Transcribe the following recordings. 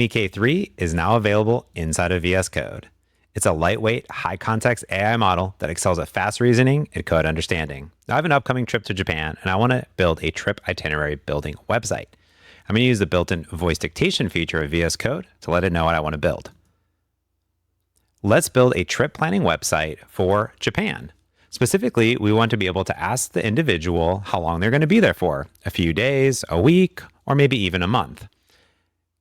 Kimi K3 is now available inside of VS Code. It's a lightweight, high-context AI model that excels at fast reasoning and code understanding. Now, I have an upcoming trip to Japan, and I want to build a trip itinerary building website. I'm going to use the built-in voice dictation feature of VS Code to let it know what I want to build. Let's build a trip planning website for Japan. Specifically, we want to be able to ask the individual how long they're going to be there for, a few days, a week, or maybe even a month.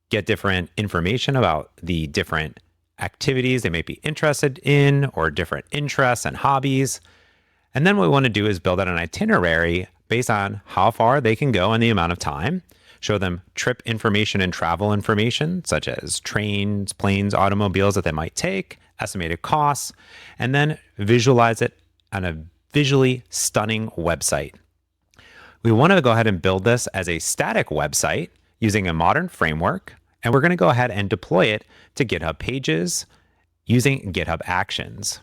Get different information about the different activities they may be interested in or different interests and hobbies. And then what we want to do is build out an itinerary based on how far they can go and the amount of time. Show them trip information and travel information, such as trains, planes, automobiles that they might take, estimated costs, and then visualize it on a visually stunning website. We want to go ahead and build this as a static website using a modern framework, and we're going to go ahead and deploy it to GitHub Pages using GitHub Actions.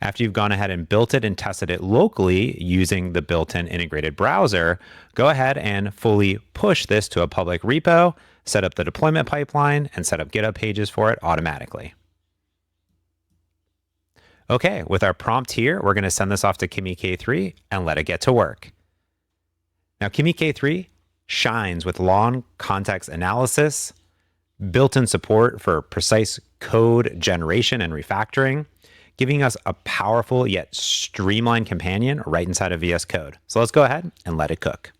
After you've gone ahead and built it and tested it locally using the built-in integrated browser, go ahead and fully push this to a public repo, set up the deployment pipeline, and set up GitHub Pages for it automatically. Okay, with our prompt here, we're going to send this off to Kimi K3 and let it get to work. Now, Kimi K3 shines with long context analysis, built-in support for precise code generation and refactoring, giving us a powerful yet streamlined companion right inside of VS Code. So let's go ahead and let it cook.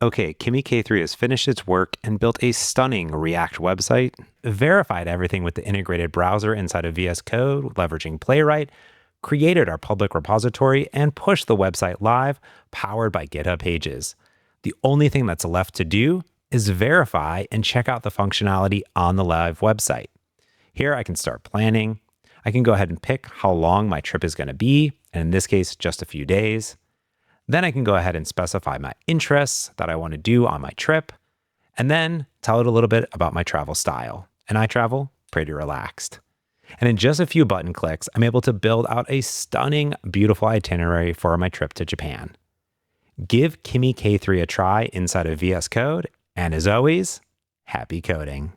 Okay, Kimi K3 has finished its work and built a stunning React website, verified everything with the integrated browser inside of VS Code, leveraging Playwright, created our public repository, and pushed the website live, powered by GitHub Pages. The only thing that's left to do is verify and check out the functionality on the live website. Here I can start planning. I can go ahead and pick how long my trip is going to be, and in this case, just a few days. Then I can go ahead and specify my interests that I want to do on my trip, and then tell it a little bit about my travel style. And I travel pretty relaxed. And in just a few button clicks, I'm able to build out a stunning, beautiful itinerary for my trip to Japan. Give Kimi K3 a try inside of VS Code, and as always, happy coding.